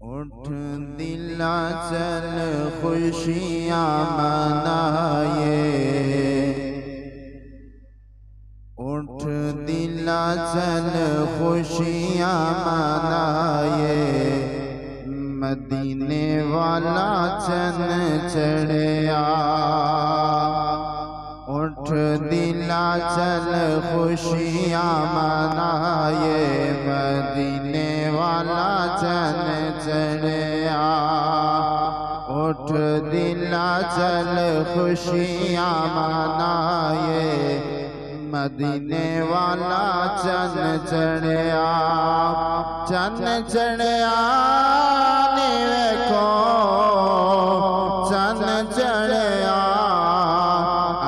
उठ दिला चल खुशियाँ मनाए, उठ दिला चल खुशियाँ मनाए। मदीने वाला चन चढ़या, उठ दिला चल खुशियाँ मनाए। मदीने वाला चन चढ़या, उठ दिला चल खुशियाँ मनाए। मदीने वाला चन चढ़या, चन चढ़या ने वेखो चन चढ़या।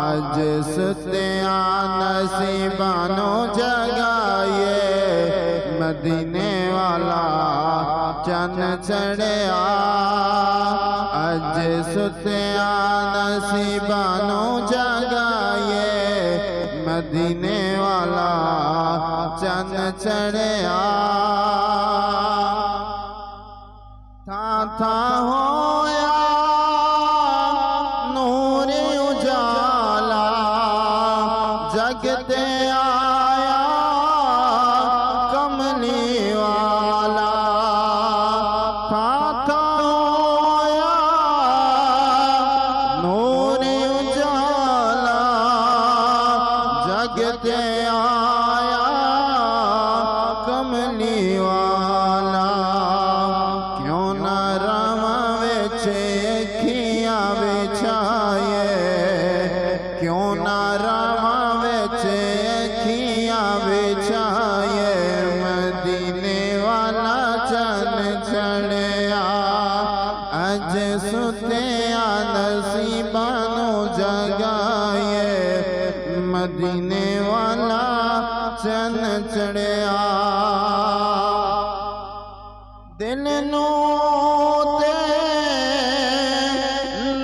अज सुत्या नसीबानो जगाए, मदीने वाला चन चढ़या। अज सुत्या नसीबानो जगाए, मदीने वाला चन चढ़या। था होया नूर उजाला, जगते आया कमली वाला। था होया नूर उजाला, जगते आया कमली वाला। क्यों न रामा वेचे अखियाँ बिछाए, क्यों न रामा वेचे अखियाँ बिछाए। मदीने वाला चन चढ़या, अज सुत्या नसीबानो जगाए। मदीने वाला चन चढ़या। दिल नू ते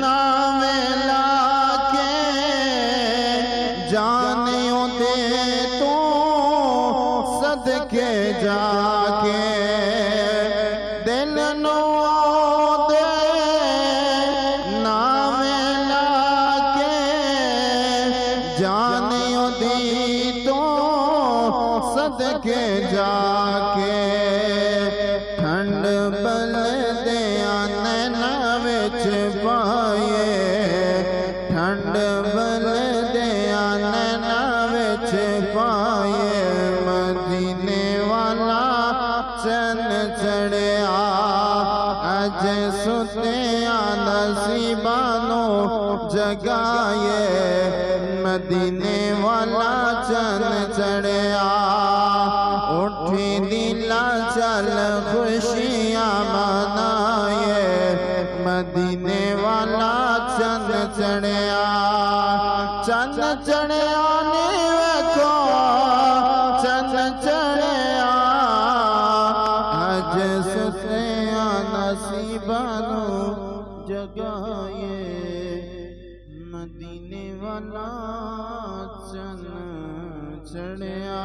नावे लाके, जानियों दे तू सदके जाके। दिल नू ते नावे लाके, जानियों दी तू सदके जाके। ठंड बल दिया नैना विच पाए, ठंड बल दिया नैना विच पाए। मदीने वाला चन चढ़या, अज सुत्या नसीबानो जगाए। मदीने वाला चन चढ़या, उठी दिला चल खुशियाँ मनाए। मदीने वाला चन चढ़या, चन चढ़या ने वेखो चन चढ़या। अज सुत्या नसीबानो जगाए। मदीने वाला चन चढ़या।